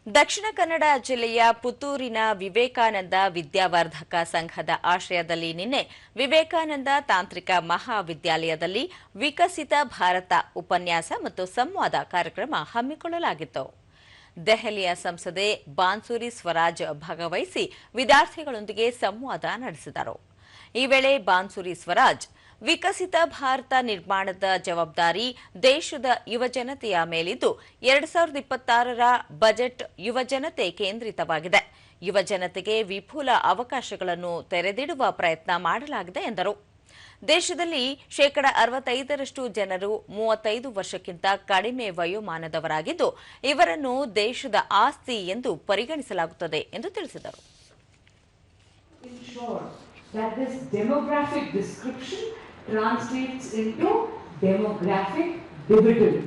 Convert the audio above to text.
ದಕ್ಷಿಣ ಕನ್ನಡ ಜಿಲ್ಲೆಯ ಪುತ್ತೂರಿನ ವಿವೇಕಾನಂದ ವಿದ್ಯಾವರ್ಧಕ ಸಂಘದ ಆಶ್ರಯದಲ್ಲಿ ನಿನ್ನೆ ವಿವೇಕಾನಂದ ತಾಂತ್ರಿಕ ಮಹಾವಿದ್ಯಾಲಯದಲ್ಲಿ ವಿಕಸಿತ ಭಾರತ ಉಪನ್ಯಾಸ ಮತ್ತು ಸಂವಾದ ಕಾರ್ಯಕ್ರಮ ಹಮ್ಮಿಕೊಳ್ಳಲಾಗಿತ್ತು. ದೆಹಲಿಯ ಸಂಸದೆ ಬಾನ್ಸುರಿ ಸ್ವರಾಜ್ ಭಾಗವಹಿಸಿ ವಿದ್ಯಾರ್ಥಿಗಳೊಂದಿಗೆ ಸಂವಾದ ನಡೆಸಿದರು. ಈ ವೇಳೆ ಬಾನ್ಸುರಿ ಸ್ವರಾಜ್ ವಿಕಸಿತ ಭಾರತ ನಿರ್ಮಾಣದ ಜವಾಬ್ದಾರಿ ದೇಶದ ಯುವಜನತೆಯ ಮೇಲಿದ್ದು 2026ರ ಬಜೆಟ್ ಯುವಜನತೆ ಕೇಂದ್ರಿತವಾಗಿದೆ. ಯುವಜನತೆಗೆ ವಿಪುಲ ಅವಕಾಶಗಳನ್ನು ತೆರೆದಿಡುವ ಪ್ರಯತ್ನ ಮಾಡಲಾಗಿದೆ ಎಂದರು. ದೇಶದಲ್ಲಿ 65% ಜನರು 35 ವರ್ಷಕ್ಕಿಂತ ಕಡಿಮೆ ವಯೋಮಾನದವರಾಗಿದ್ದು ಇವರನ್ನು ದೇಶದ ಆಸ್ತಿ ಎಂದು ಪರಿಗಣಿಸಲಾಗುತ್ತದೆ ಎಂದು ತಿಳಿಸಿದರು. That this demographic description translates into demographic dividend.